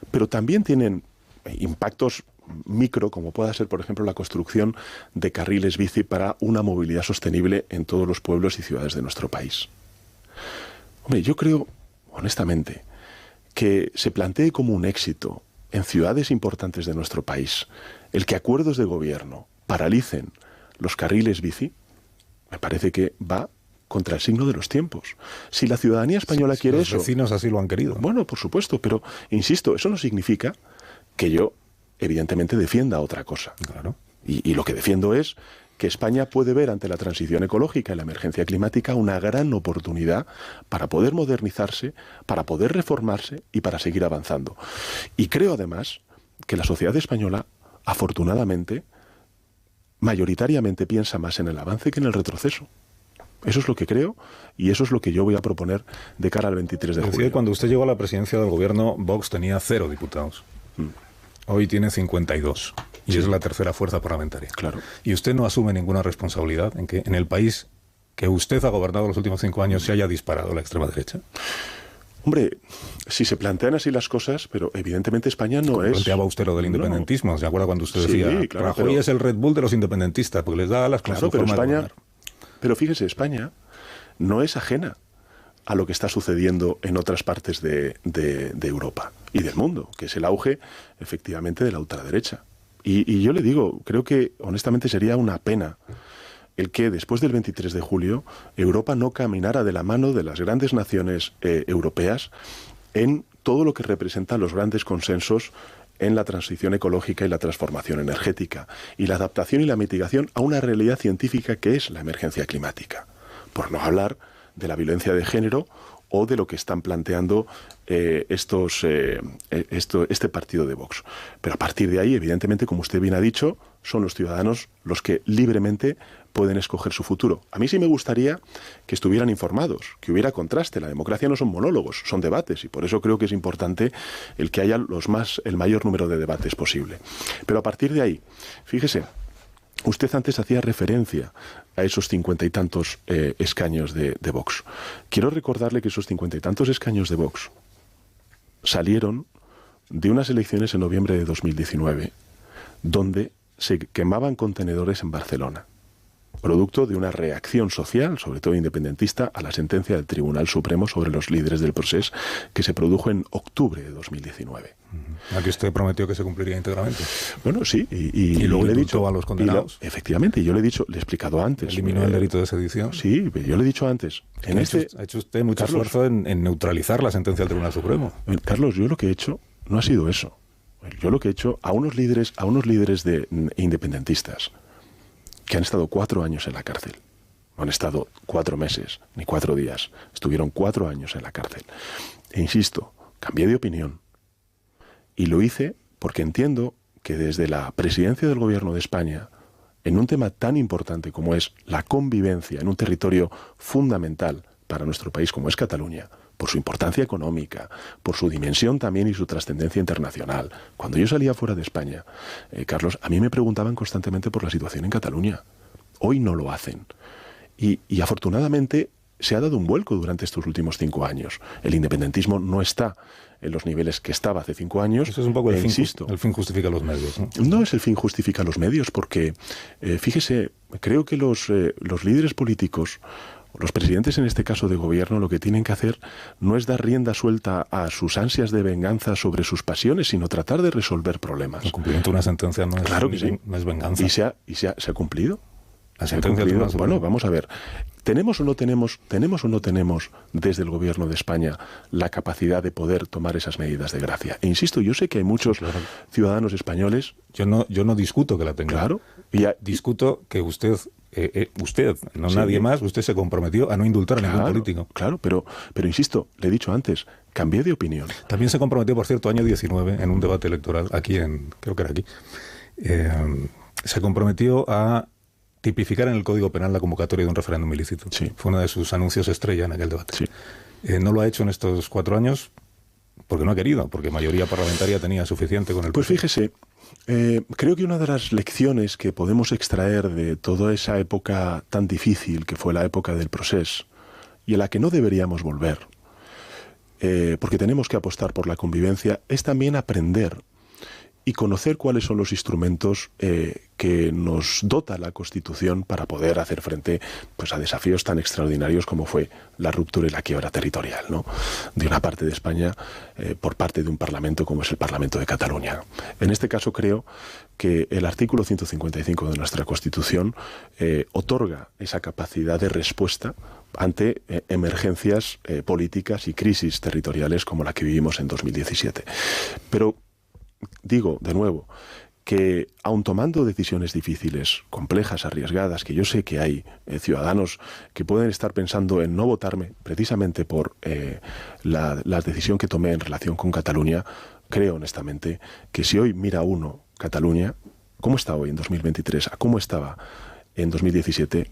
Pero también tienen impactos micro, como pueda ser, por ejemplo, la construcción de carriles bici para una movilidad sostenible en todos los pueblos y ciudades de nuestro país. Hombre, yo creo, honestamente, que se plantee como un éxito en ciudades importantes de nuestro país el que acuerdos de gobierno paralicen los carriles bici, me parece que va contra el signo de los tiempos. Si la ciudadanía española quiere eso... Los vecinos así lo han querido. Bueno, por supuesto, pero, insisto, eso no significa que yo evidentemente defienda otra cosa. Claro. Y lo que defiendo es que España puede ver ante la transición ecológica y la emergencia climática una gran oportunidad para poder modernizarse, para poder reformarse y para seguir avanzando. Y creo además que la sociedad española, afortunadamente, mayoritariamente piensa más en el avance que en el retroceso. Eso es lo que creo y eso es lo que yo voy a proponer de cara al 23 de julio. Cuando usted llegó a la presidencia del gobierno, Vox tenía 0 diputados. Hoy tiene 52 y sí, es la tercera fuerza parlamentaria. Claro. ¿Y usted no asume ninguna responsabilidad en que en el país que usted ha gobernado los últimos 5 años se haya disparado la extrema derecha? Hombre, si se plantean así las cosas, pero evidentemente España no es... Planteaba usted lo del independentismo, ¿no? ¿Se acuerda cuando usted decía, claro, Rajoy es el Red Bull de los independentistas, porque les da las cosas? Claro, pero España... Pero fíjese, España no es ajena a lo que está sucediendo en otras partes de Europa y del mundo, que es el auge, efectivamente, de la ultraderecha. Y yo le digo, creo que honestamente sería una pena el que después del 23 de julio Europa no caminara de la mano de las grandes naciones europeas en todo lo que representan los grandes consensos en la transición ecológica y la transformación energética, y la adaptación y la mitigación a una realidad científica que es la emergencia climática. Por no hablar de la violencia de género o de lo que están planteando este partido de Vox. Pero a partir de ahí, evidentemente, como usted bien ha dicho, son los ciudadanos los que libremente pueden escoger su futuro. A mí sí me gustaría que estuvieran informados, que hubiera contraste. La democracia no son monólogos, son debates, y por eso creo que es importante el que haya el mayor número de debates posible. Pero a partir de ahí, fíjese, usted antes hacía referencia a esos 50 y tantos escaños de Vox. Quiero recordarle que esos 50 y tantos escaños de Vox salieron de unas elecciones en noviembre de 2019, donde se quemaban contenedores en Barcelona, producto de una reacción social, sobre todo independentista, a la sentencia del Tribunal Supremo sobre los líderes del procés que se produjo en octubre de 2019. Aquí usted prometió que se cumpliría íntegramente. Bueno, sí. Y luego le he dicho a los condenados. Efectivamente, yo le he he explicado antes. ¿Eliminó el delito de sedición? Sí, yo le he dicho antes. Ha hecho usted mucho esfuerzo en neutralizar la sentencia del Tribunal Supremo. Carlos, yo lo que he hecho no ha sido eso. Yo lo que he hecho a unos líderes independentistas que han estado 4 años en la cárcel No han estado 4 meses, ni 4 días. Estuvieron 4 años en la cárcel. E insisto, cambié de opinión. Y lo hice porque entiendo que desde la presidencia del Gobierno de España, en un tema tan importante como es la convivencia en un territorio fundamental para nuestro país como es Cataluña, por su importancia económica, por su dimensión también y su trascendencia internacional. Cuando yo salía fuera de España, Carlos, a mí me preguntaban constantemente por la situación en Cataluña. Hoy no lo hacen. Y afortunadamente se ha dado un vuelco durante estos últimos 5 años. El independentismo no está en los niveles que estaba hace 5 años. Eso es un poco el fin justifica los medios, ¿no? No es el fin justifica los medios, porque, fíjese, creo que los líderes políticos, los presidentes en este caso de gobierno, lo que tienen que hacer no es dar rienda suelta a sus ansias de venganza sobre sus pasiones, sino tratar de resolver problemas. El cumplimiento de una sentencia no es, claro que sí, no es venganza. ¿Y se ha cumplido? La sentencia bueno, vamos a ver. ¿Tenemos o no tenemos desde el Gobierno de España la capacidad de poder tomar esas medidas de gracia? E insisto, yo sé que hay muchos ciudadanos españoles... Yo no discuto que la tenga. Claro. Discuto que usted, no sí, nadie más, usted se comprometió a no indultar a ningún político. Claro, pero insisto, le he dicho antes, cambié de opinión. También se comprometió, por cierto, año 19, en un debate electoral, creo que era aquí, se comprometió a tipificar en el Código Penal la convocatoria de un referéndum ilícito. Sí. Fue uno de sus anuncios estrella en aquel debate. Sí. No lo ha hecho en estos 4 años porque no ha querido, porque mayoría parlamentaria tenía suficiente con el... Pues fíjese, creo que una de las lecciones que podemos extraer de toda esa época tan difícil que fue la época del procés y en la que no deberíamos volver, porque tenemos que apostar por la convivencia, es también aprender y conocer cuáles son los instrumentos que nos dota la Constitución para poder hacer frente pues, a desafíos tan extraordinarios como fue la ruptura y la quiebra territorial, ¿no?, de una parte de España por parte de un Parlamento como es el Parlamento de Cataluña. En este caso creo que el artículo 155 de nuestra Constitución otorga esa capacidad de respuesta ante emergencias políticas y crisis territoriales como la que vivimos en 2017. Pero digo, de nuevo, que aun tomando decisiones difíciles, complejas, arriesgadas, que yo sé que hay ciudadanos que pueden estar pensando en no votarme precisamente por la decisión que tomé en relación con Cataluña, creo honestamente que si hoy mira uno Cataluña, ¿cómo está hoy en 2023? ¿A cómo estaba en 2017?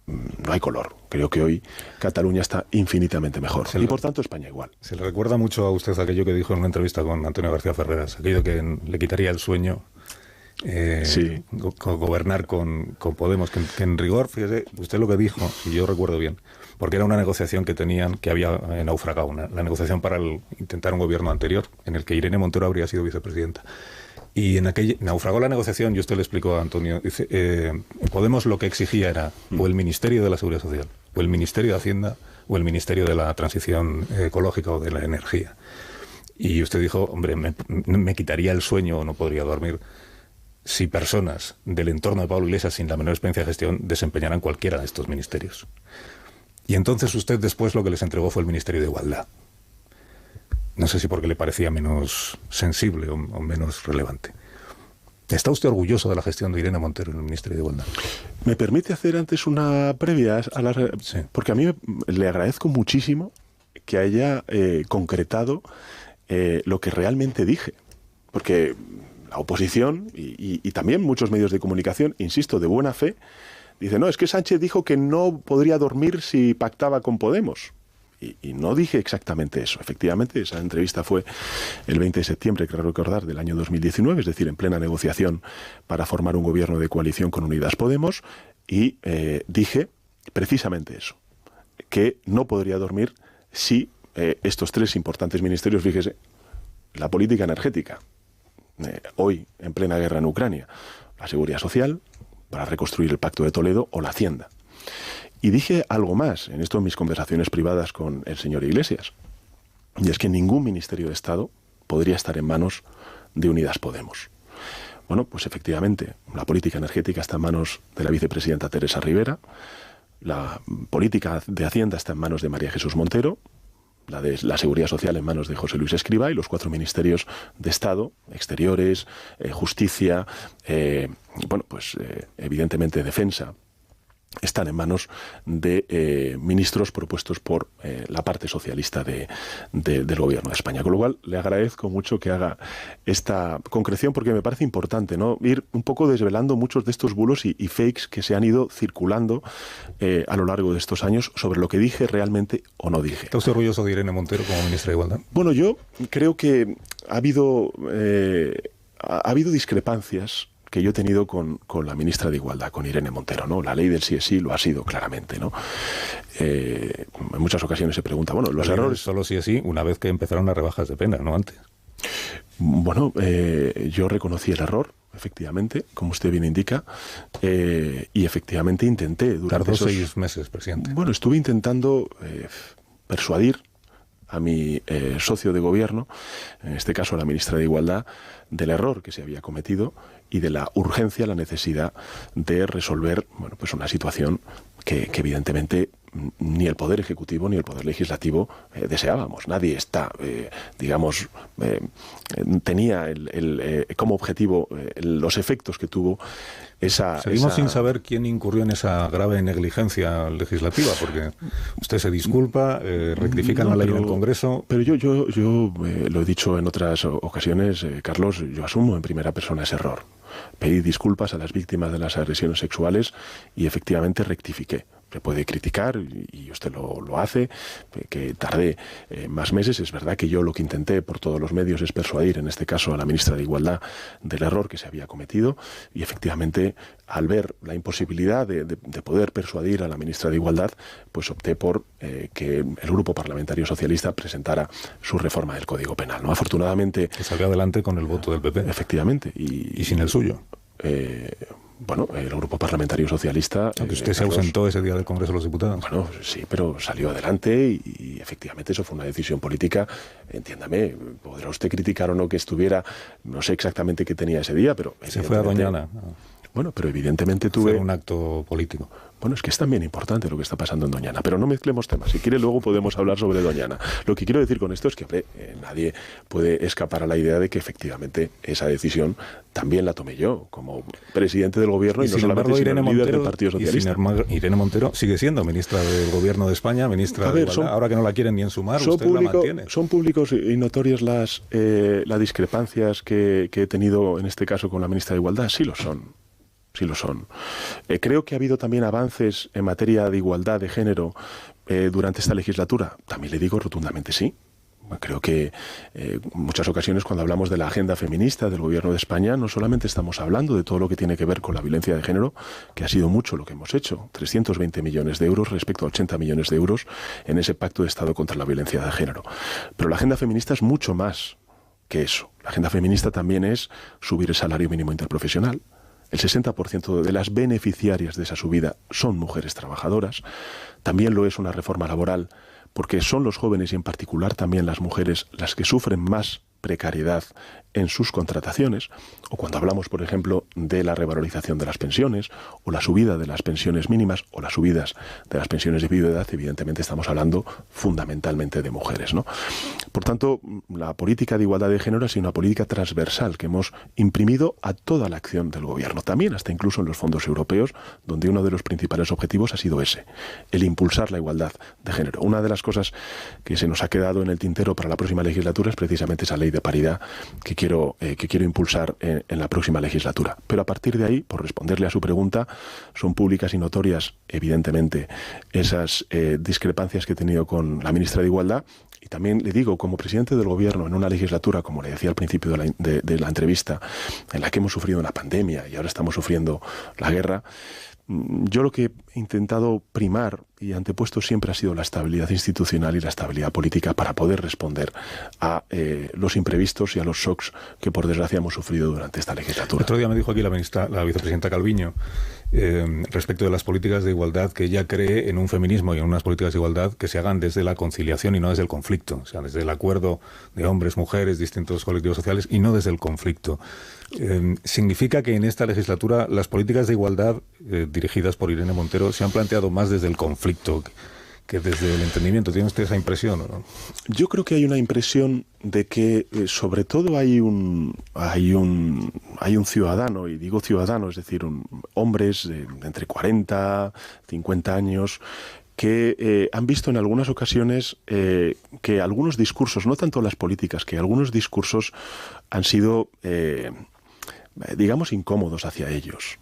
No hay color. Creo que hoy Cataluña está infinitamente mejor. Y por tanto España igual. Se le recuerda mucho a usted aquello que dijo en una entrevista con Antonio García Ferreras, aquello que le quitaría el sueño sí. Gobernar con Podemos, que en rigor, fíjese, usted lo que dijo, y yo recuerdo bien, porque era una negociación que había naufragado, la negociación para intentar un gobierno anterior, en el que Irene Montero habría sido vicepresidenta. Y naufragó la negociación, y usted le explicó a Antonio, dice, Podemos lo que exigía era o el Ministerio de la Seguridad Social, o el Ministerio de Hacienda, o el Ministerio de la Transición Ecológica o de la Energía. Y usted dijo, hombre, me quitaría el sueño o no podría dormir si personas del entorno de Pablo Iglesias sin la menor experiencia de gestión desempeñaran cualquiera de estos ministerios. Y entonces usted después lo que les entregó fue el Ministerio de Igualdad. No sé si porque le parecía menos sensible o menos relevante. ¿Está usted orgulloso de la gestión de Irene Montero en el Ministerio de Igualdad? ¿Me permite hacer antes una previa a la... Sí. Porque a mí le agradezco muchísimo que haya concretado lo que realmente dije. Porque la oposición y también muchos medios de comunicación, insisto, de buena fe, dicen, no, es que Sánchez dijo que no podría dormir si pactaba con Podemos. Y no dije exactamente eso. Efectivamente, esa entrevista fue el 20 de septiembre, creo recordar, del año 2019, es decir, en plena negociación para formar un gobierno de coalición con Unidas Podemos, y dije precisamente eso, que no podría dormir si estos 3 importantes ministerios, fíjese, la política energética, hoy en plena guerra en Ucrania, la seguridad social, para reconstruir el Pacto de Toledo, o la Hacienda. Y dije algo más en esto en mis conversaciones privadas con el señor Iglesias, y es que ningún ministerio de Estado podría estar en manos de Unidas Podemos. Bueno, pues efectivamente, la política energética está en manos de la vicepresidenta Teresa Rivera, la política de Hacienda está en manos de María Jesús Montero, la de la Seguridad Social en manos de José Luis Escrivá, y los 4 ministerios de Estado, Exteriores, Justicia, evidentemente Defensa, están en manos de ministros propuestos por la parte socialista del gobierno de España. Con lo cual, le agradezco mucho que haga esta concreción, porque me parece importante, ¿no?, ir un poco desvelando muchos de estos bulos y fakes que se han ido circulando a lo largo de estos años sobre lo que dije realmente o no dije. ¿Está usted orgulloso de Irene Montero como ministra de Igualdad? Bueno, yo creo que ha habido discrepancias que yo he tenido con la ministra de Igualdad, con Irene Montero, ¿no? La ley del sí es sí lo ha sido claramente, ¿no? En muchas ocasiones se pregunta, bueno, los errores... Solo sí es sí una vez que empezaron las rebajas de pena, no antes. Bueno, yo reconocí el error, efectivamente, como usted bien indica, y efectivamente intenté durante Tardó 6 meses, presidente. Bueno, estuve intentando persuadir a mi socio de gobierno, en este caso a la ministra de Igualdad, del error que se había cometido y de la urgencia, la necesidad de resolver, bueno, pues una situación que evidentemente ni el Poder Ejecutivo ni el Poder Legislativo deseábamos. Nadie está, tenía como objetivo los efectos que tuvo esa... Seguimos sin saber quién incurrió en esa grave negligencia legislativa, porque usted se disculpa, rectifican la ley en el Congreso... Pero yo lo he dicho en otras ocasiones, Carlos, yo asumo en primera persona ese error. Pedí disculpas a las víctimas de las agresiones sexuales y efectivamente rectifiqué. Se puede criticar, y usted lo hace, que tardé más meses. Es verdad que yo lo que intenté por todos los medios es persuadir, en este caso a la ministra de Igualdad, del error que se había cometido, y efectivamente, al ver la imposibilidad de poder persuadir a la ministra de Igualdad, pues opté por que el Grupo Parlamentario Socialista presentara su reforma del Código Penal, ¿no? Afortunadamente... Que salga adelante con el voto del PP. Efectivamente. Y sin el suyo. Bueno, el Grupo Parlamentario Socialista... Aunque usted se ausentó ese día del Congreso de los Diputados. Bueno, sí, pero salió adelante y efectivamente eso fue una decisión política. Entiéndame, podrá usted criticar o no que estuviera, no sé exactamente qué tenía ese día, pero... Se fue a Doñana. Bueno, pero evidentemente tuve... Fue un acto político. Bueno, es que es también importante lo que está pasando en Doñana, pero no mezclemos temas. Si quiere, luego podemos hablar sobre Doñana. Lo que quiero decir con esto es que, hombre, nadie puede escapar a la idea de que efectivamente esa decisión también la tomé yo, como presidente del gobierno y no solamente Irene sino líder Montero, del Partido Socialista. Y sin embargo, Irene Montero sigue siendo ministra del Gobierno de España, ministra de Igualdad. Ahora que no la quieren ni ensumar, usted la mantiene. Son públicos y notorias las discrepancias que he tenido en este caso con la ministra de Igualdad. Sí lo son. Sí lo son. Creo que ha habido también avances en materia de igualdad de género durante esta legislatura. También le digo rotundamente sí. Creo que en muchas ocasiones cuando hablamos de la agenda feminista del Gobierno de España no solamente estamos hablando de todo lo que tiene que ver con la violencia de género, que ha sido mucho lo que hemos hecho, 320 millones de euros respecto a 80 millones de euros en ese pacto de Estado contra la violencia de género. Pero la agenda feminista es mucho más que eso. La agenda feminista también es subir el salario mínimo interprofesional. El 60% de las beneficiarias de esa subida son mujeres trabajadoras. También lo es una reforma laboral, porque son los jóvenes y en particular también las mujeres las que sufren más precariedad en sus contrataciones, o cuando hablamos, por ejemplo, de la revalorización de las pensiones, o la subida de las pensiones mínimas, o las subidas de las pensiones de viudedad, evidentemente estamos hablando fundamentalmente de mujeres, ¿no? Por tanto, la política de igualdad de género ha sido una política transversal que hemos imprimido a toda la acción del gobierno, también hasta incluso en los fondos europeos, donde uno de los principales objetivos ha sido ese, el impulsar la igualdad de género. Una de las cosas que se nos ha quedado en el tintero para la próxima legislatura es precisamente esa ley de paridad que quiero impulsar en la próxima legislatura. Pero a partir de ahí, por responderle a su pregunta, son públicas y notorias, evidentemente, esas discrepancias que he tenido con la ministra de Igualdad. Y también le digo, como presidente del gobierno en una legislatura, como le decía al principio de la entrevista, en la que hemos sufrido una pandemia y ahora estamos sufriendo la guerra, yo lo que he intentado primar y antepuesto siempre ha sido la estabilidad institucional y la estabilidad política para poder responder a los imprevistos y a los shocks que por desgracia hemos sufrido durante esta legislatura. El otro día me dijo aquí la vicepresidenta Calviño respecto de las políticas de igualdad, que ella cree en un feminismo y en unas políticas de igualdad que se hagan desde la conciliación y no desde el conflicto, o sea, desde el acuerdo de hombres, mujeres, distintos colectivos sociales y no desde el conflicto. ¿Significa que en esta legislatura las políticas de igualdad dirigidas por Irene Montero se han planteado más desde el conflicto que desde el entendimiento, ¿tiene usted esa impresión o no? Yo creo que hay una impresión de que sobre todo hay un ciudadano, y digo ciudadano, es decir, hombres de entre 40, 50 años, que han visto en algunas ocasiones que algunos discursos, no tanto las políticas, que algunos discursos han sido, digamos, incómodos hacia ellos.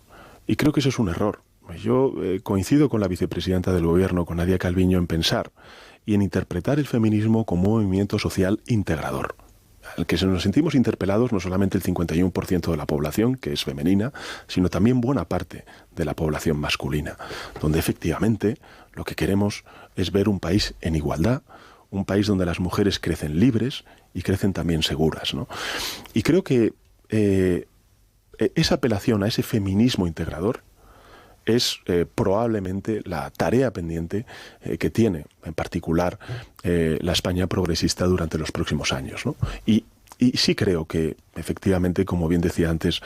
Y creo que eso es un error. Yo coincido con la vicepresidenta del Gobierno, con Nadia Calviño, en pensar y en interpretar el feminismo como un movimiento social integrador, al que nos sentimos interpelados no solamente el 51% de la población, que es femenina, sino también buena parte de la población masculina, donde efectivamente lo que queremos es ver un país en igualdad, un país donde las mujeres crecen libres y crecen también seguras, ¿no? Y creo que esa apelación a ese feminismo integrador es probablemente la tarea pendiente que tiene, en particular, la España progresista durante los próximos años, ¿no? Y sí creo que, efectivamente, como bien decía antes,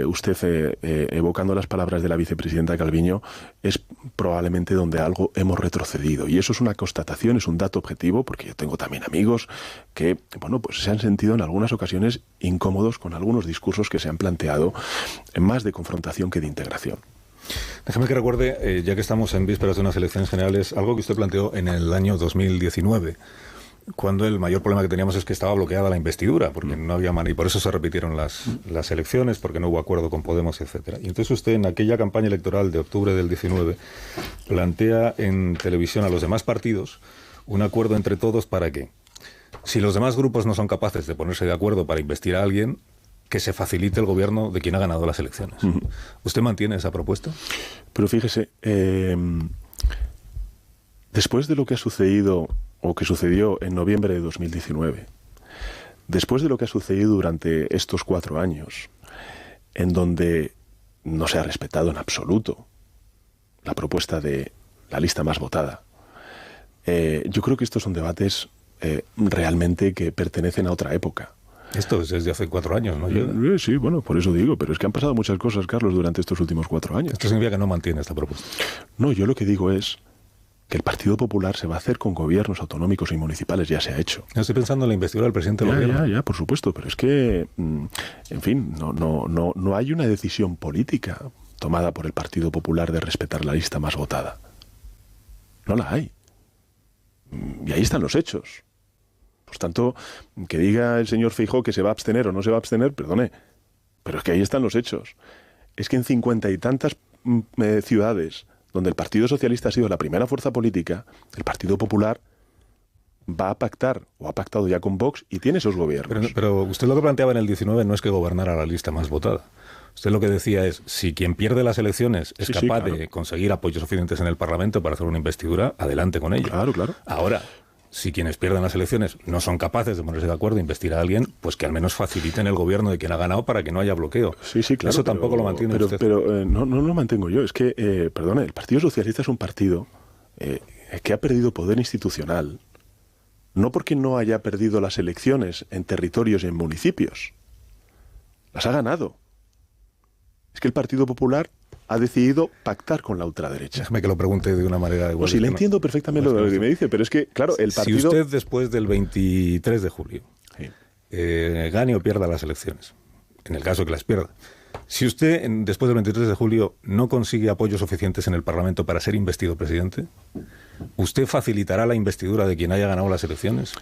usted, evocando las palabras de la vicepresidenta Calviño, es probablemente donde algo hemos retrocedido. Y eso es una constatación, es un dato objetivo, porque yo tengo también amigos que, bueno, pues se han sentido en algunas ocasiones incómodos con algunos discursos que se han planteado más de confrontación que de integración. Déjame que recuerde, ya que estamos en vísperas de unas elecciones generales, algo que usted planteó en el año 2019, cuando el mayor problema que teníamos es que estaba bloqueada la investidura, porque no había manera, y por eso se repitieron las elecciones, porque no hubo acuerdo con Podemos, etcétera. Y entonces usted, en aquella campaña electoral de octubre del 19, plantea en televisión a los demás partidos un acuerdo entre todos para que, si los demás grupos no son capaces de ponerse de acuerdo para investir a alguien, que se facilite el gobierno de quien ha ganado las elecciones. ¿Usted mantiene esa propuesta? Pero fíjese, después de lo que ha sucedido, o que sucedió en noviembre de 2019, después de lo que ha sucedido durante estos 4 años, en donde no se ha respetado en absoluto la propuesta de la lista más votada, yo creo que estos son debates realmente que pertenecen a otra época. Esto es desde hace 4 años, ¿no? Sí, bueno, por eso digo, pero es que han pasado muchas cosas, Carlos, durante estos últimos 4 años. Esto significa que no mantiene esta propuesta. No, yo lo que digo es que el Partido Popular se va a hacer con gobiernos autonómicos y municipales, ya se ha hecho. No estoy pensando en la investidura del presidente del gobierno. Ya, por supuesto, pero es que, en fin, no hay una decisión política tomada por el Partido Popular de respetar la lista más votada. No la hay. Y ahí están los hechos. Por tanto, que diga el señor Feijóo que se va a abstener o no se va a abstener, perdone, pero es que ahí están los hechos. Es que en 50 y tantas ciudades donde el Partido Socialista ha sido la primera fuerza política, el Partido Popular va a pactar, o ha pactado ya con Vox, y tiene esos gobiernos. Pero usted lo que planteaba en el 19 no es que gobernara la lista más votada. Usted lo que decía es, si quien pierde las elecciones es capaz de conseguir apoyos suficientes en el Parlamento para hacer una investidura, adelante con ello. Claro. Ahora, si quienes pierden las elecciones no son capaces de ponerse de acuerdo e investir a alguien, pues que al menos faciliten el gobierno de quien ha ganado para que no haya bloqueo. Sí, claro. Eso tampoco lo mantiene usted. Pero no lo mantengo yo. Es que, perdone, el Partido Socialista es un partido que ha perdido poder institucional, no porque no haya perdido las elecciones en territorios y en municipios. Las ha ganado. Es que el Partido Popular ha decidido pactar con la ultraderecha. Déjame que lo pregunte de una manera igual. Pues sí, le entiendo perfectamente lo que me dice, pero es que, claro, el partido... Si usted después del 23 de julio gane o pierda las elecciones, en el caso que las pierda, si usted después del 23 de julio no consigue apoyos suficientes en el Parlamento para ser investido presidente, ¿usted facilitará la investidura de quien haya ganado las elecciones?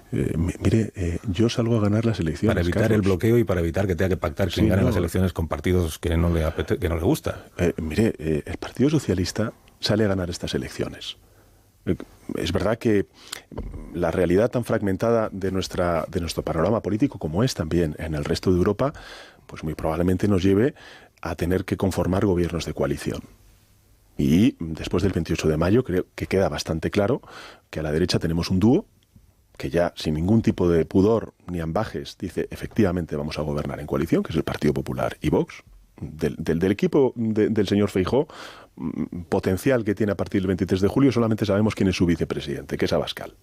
Yo salgo a ganar las elecciones, para evitar Carlos. El bloqueo y para evitar que tenga que pactar quien gane las elecciones con partidos que no le gusta. El Partido Socialista sale a ganar estas elecciones. Es verdad que la realidad tan fragmentada de nuestro panorama político, como es también en el resto de Europa, pues muy probablemente nos lleve a tener que conformar gobiernos de coalición. Y después del 28 de mayo creo que queda bastante claro que a la derecha tenemos un dúo que ya sin ningún tipo de pudor ni ambajes dice efectivamente vamos a gobernar en coalición, que es el Partido Popular y Vox. Del equipo del señor Feijóo, potencial que tiene a partir del 23 de julio, solamente sabemos quién es su vicepresidente, que es Abascal.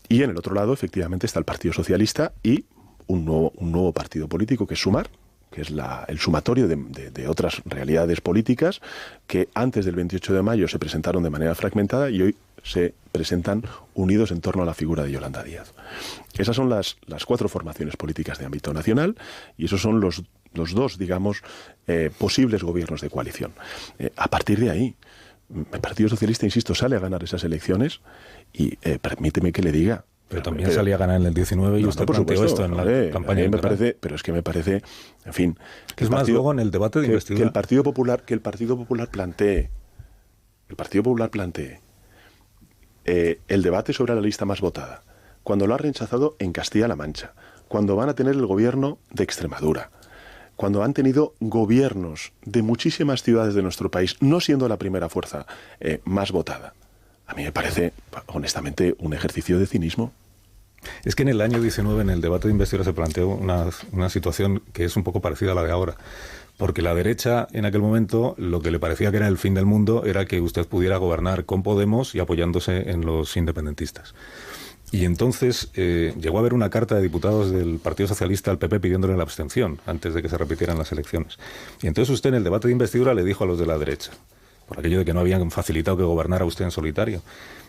Y en el otro lado, efectivamente, está el Partido Socialista y un nuevo partido político, que es Sumar, que es el sumatorio de otras realidades políticas que antes del 28 de mayo se presentaron de manera fragmentada y hoy se presentan unidos en torno a la figura de Yolanda Díaz. Esas son las 4 formaciones políticas de ámbito nacional y esos son los dos, digamos, posibles gobiernos de coalición. A partir de ahí, el Partido Socialista, insisto, sale a ganar esas elecciones y permíteme que le diga... Pero también salía a ganar en el 19 y usted planteó esto en la campaña. Pero es que me parece, en fin... Que es más, luego en el debate de investidura... Que el Partido Popular plantee el debate sobre la lista más votada, cuando lo ha rechazado en Castilla-La Mancha, cuando van a tener el gobierno de Extremadura, cuando han tenido gobiernos de muchísimas ciudades de nuestro país, no siendo la primera fuerza más votada. A mí me parece, honestamente, un ejercicio de cinismo. Es que en el año 19, en el debate de investidura, se planteó una situación que es un poco parecida a la de ahora. Porque la derecha, en aquel momento, lo que le parecía que era el fin del mundo era que usted pudiera gobernar con Podemos y apoyándose en los independentistas. Y entonces llegó a haber una carta de diputados del Partido Socialista al PP pidiéndole la abstención antes de que se repitieran las elecciones. Y entonces usted en el debate de investidura le dijo a los de la derecha, por aquello de que no habían facilitado que gobernara usted en solitario,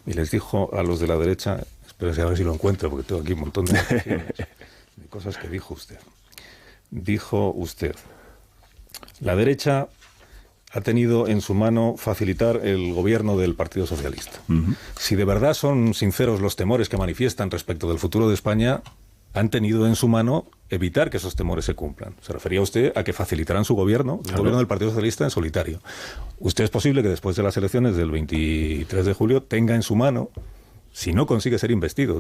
y les dijo a los de la derecha, espérese a ver si lo encuentro, porque tengo aquí un montón de cosas que dijo usted. Dijo usted: la derecha ha tenido en su mano facilitar el gobierno del Partido Socialista. Si de verdad son sinceros los temores que manifiestan respecto del futuro de España, han tenido en su mano evitar que esos temores se cumplan. Se refería usted a que facilitarán su gobierno, el gobierno del Partido Socialista en solitario. Usted es posible que después de las elecciones del 23 de julio tenga en su mano, si no consigue ser investido,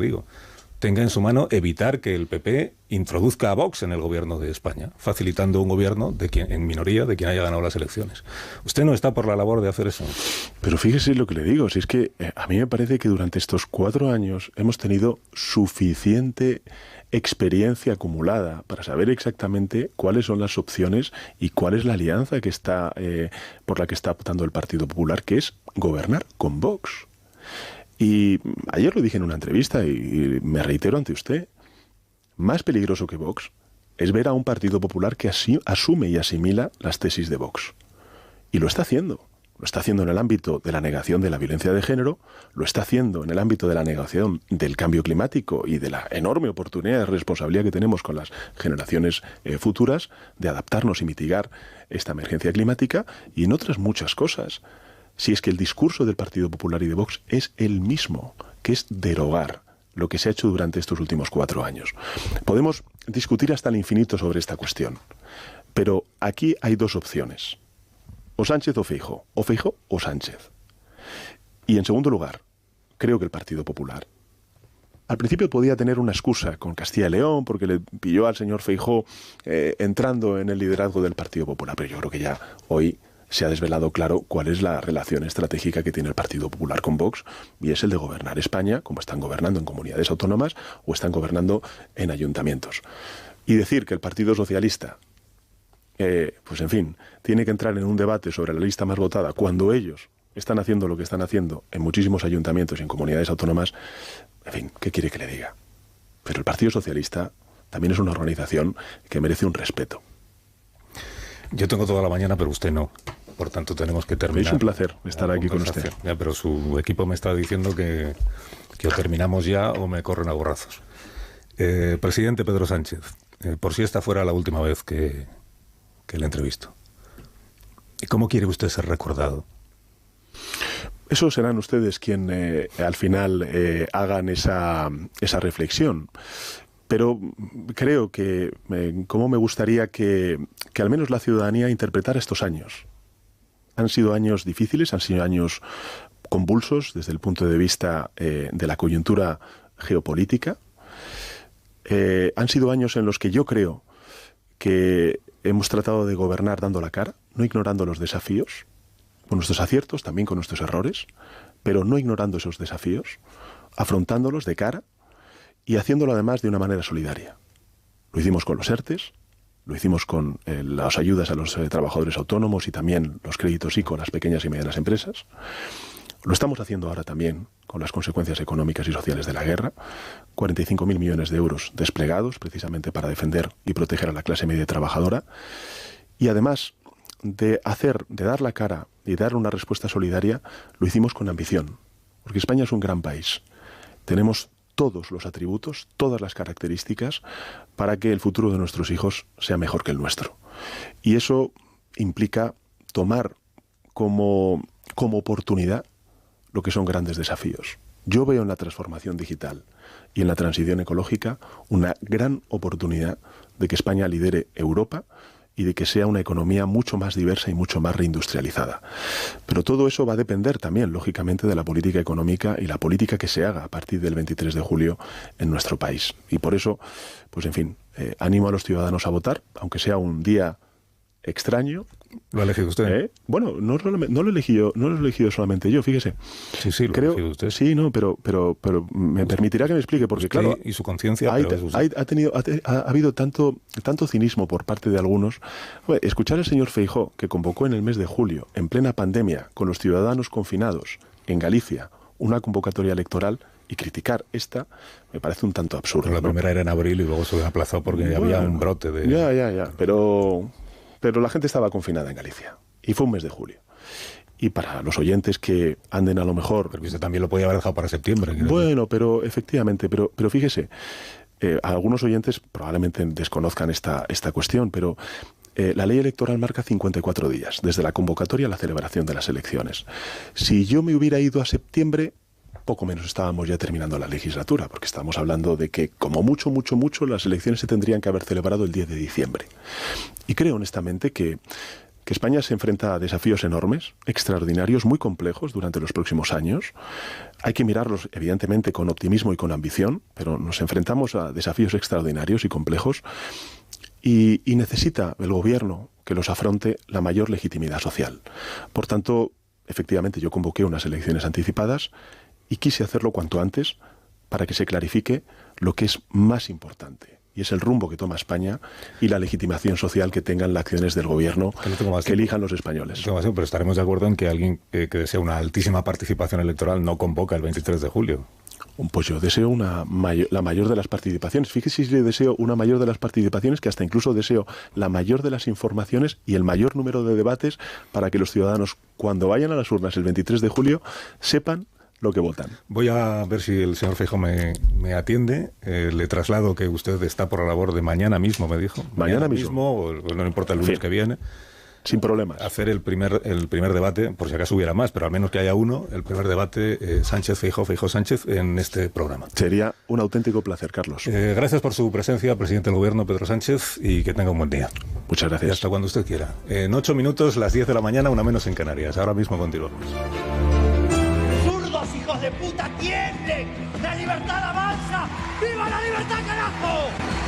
tenga en su mano evitar que el PP introduzca a Vox en el gobierno de España, facilitando un gobierno en minoría de quien haya ganado las elecciones. ¿Usted no está por la labor de hacer eso? Pero fíjese lo que le digo, si es que a mí me parece que durante estos 4 años hemos tenido suficiente experiencia acumulada para saber exactamente cuáles son las opciones y cuál es la alianza que está por la que está optando el Partido Popular, que es gobernar con Vox. Y ayer lo dije en una entrevista y me reitero ante usted, más peligroso que Vox es ver a un Partido Popular que asume y asimila las tesis de Vox. Y lo está haciendo. Lo está haciendo en el ámbito de la negación de la violencia de género, lo está haciendo en el ámbito de la negación del cambio climático y de la enorme oportunidad y responsabilidad que tenemos con las generaciones futuras de adaptarnos y mitigar esta emergencia climática y en otras muchas cosas. Si es que el discurso del Partido Popular y de Vox es el mismo, que es derogar lo que se ha hecho durante estos últimos 4 años. Podemos discutir hasta el infinito sobre esta cuestión, pero aquí hay 2 opciones. O Sánchez o Feijóo o Sánchez. Y en segundo lugar, creo que el Partido Popular al principio podía tener una excusa con Castilla y León porque le pilló al señor Feijóo entrando en el liderazgo del Partido Popular, pero yo creo que ya hoy se ha desvelado claro cuál es la relación estratégica que tiene el Partido Popular con Vox, y es el de gobernar España, como están gobernando en comunidades autónomas o están gobernando en ayuntamientos. Y decir que el Partido Socialista, pues en fin, tiene que entrar en un debate sobre la lista más votada cuando ellos están haciendo lo que están haciendo en muchísimos ayuntamientos y en comunidades autónomas, en fin, ¿qué quiere que le diga? Pero el Partido Socialista también es una organización que merece un respeto. Yo tengo toda la mañana, pero usted no. Por tanto, tenemos que terminar. Es un placer estar aquí con usted. Ya, pero su equipo me está diciendo que o terminamos ya o me corren a borrazos. Presidente Pedro Sánchez, por si esta fuera la última vez que le entrevisto, ¿y cómo quiere usted ser recordado? Eso serán ustedes quienes al final hagan esa reflexión. Pero creo que, como me gustaría que al menos la ciudadanía interpretara estos años. Han sido años difíciles, han sido años convulsos desde el punto de vista de la coyuntura geopolítica. Han sido años en los que yo creo que hemos tratado de gobernar dando la cara, no ignorando los desafíos, con nuestros aciertos, también con nuestros errores, pero no ignorando esos desafíos, afrontándolos de cara y haciéndolo además de una manera solidaria. Lo hicimos con los ERTEs, lo hicimos con las ayudas a los trabajadores autónomos y también los créditos ICO a las pequeñas y medianas empresas. Lo estamos haciendo ahora también con las consecuencias económicas y sociales de la guerra. 45.000 millones de euros desplegados precisamente para defender y proteger a la clase media trabajadora. Y además de dar la cara y dar una respuesta solidaria, lo hicimos con ambición, porque España es un gran país. Tenemos todos los atributos, todas las características para que el futuro de nuestros hijos sea mejor que el nuestro. Y eso implica tomar como oportunidad lo que son grandes desafíos. Yo veo en la transformación digital y en la transición ecológica una gran oportunidad de que España lidere Europa y de que sea una economía mucho más diversa y mucho más reindustrializada. Pero todo eso va a depender también, lógicamente, de la política económica y la política que se haga a partir del 23 de julio en nuestro país. Y por eso, pues en fin, animo a los ciudadanos a votar, aunque sea un día extraño. ¿Lo ha elegido usted? Bueno, no lo he elegido solamente yo, fíjese. Sí, lo ha elegido usted. Sí, no, pero me permitirá que me explique, porque usted claro, y su conciencia, ha habido tanto cinismo por parte de algunos. Escuchar al señor Feijóo, que convocó en el mes de julio, en plena pandemia, con los ciudadanos confinados en Galicia, una convocatoria electoral, y criticar esta, me parece un tanto absurdo. Pero la primera era en abril y luego se aplazó porque había un brote de... Ya, pero la gente estaba confinada en Galicia. Y fue un mes de julio. Y para los oyentes que anden a lo mejor... Pero usted también lo podía haber dejado para septiembre. Bueno, pero efectivamente, pero fíjese, algunos oyentes probablemente desconozcan esta cuestión, pero la ley electoral marca 54 días, desde la convocatoria a la celebración de las elecciones. Si yo me hubiera ido a septiembre, poco menos estábamos ya terminando la legislatura, porque estamos hablando de que, como mucho, las elecciones se tendrían que haber celebrado el 10 de diciembre. Y creo honestamente que España se enfrenta a desafíos enormes, extraordinarios, muy complejos durante los próximos años. Hay que mirarlos, evidentemente, con optimismo y con ambición, pero nos enfrentamos a desafíos extraordinarios y complejos y necesita el gobierno que los afronte la mayor legitimidad social. Por tanto, efectivamente, yo convoqué unas elecciones anticipadas y quise hacerlo cuanto antes para que se clarifique lo que es más importante, y es el rumbo que toma España y la legitimación social que tengan las acciones del gobierno que elijan los españoles. Pero estaremos de acuerdo en que alguien que desea una altísima participación electoral no convoca el 23 de julio. Pues yo deseo la mayor de las participaciones. Fíjese si le deseo una mayor de las participaciones, que hasta incluso deseo la mayor de las informaciones y el mayor número de debates para que los ciudadanos, cuando vayan a las urnas el 23 de julio, sepan lo que votan. Voy a ver si el señor Feijóo me atiende. Le traslado que usted está por la labor de mañana mismo, me dijo. Mañana mismo. O no importa el lunes que viene. Sin problemas. Hacer el primer debate, por si acaso hubiera más, pero al menos que haya uno, el primer debate Sánchez-Feijóo, Feijóo-Sánchez en este programa. Sería un auténtico placer, Carlos. Gracias por su presencia, presidente del Gobierno, Pedro Sánchez, y que tenga un buen día. Muchas gracias. Y hasta cuando usted quiera. En 8 minutos, las 10 de la mañana, una menos en Canarias. Ahora mismo continuamos. ¡Hijos de puta, tiemblen! ¡La libertad avanza! ¡Viva la libertad, carajo!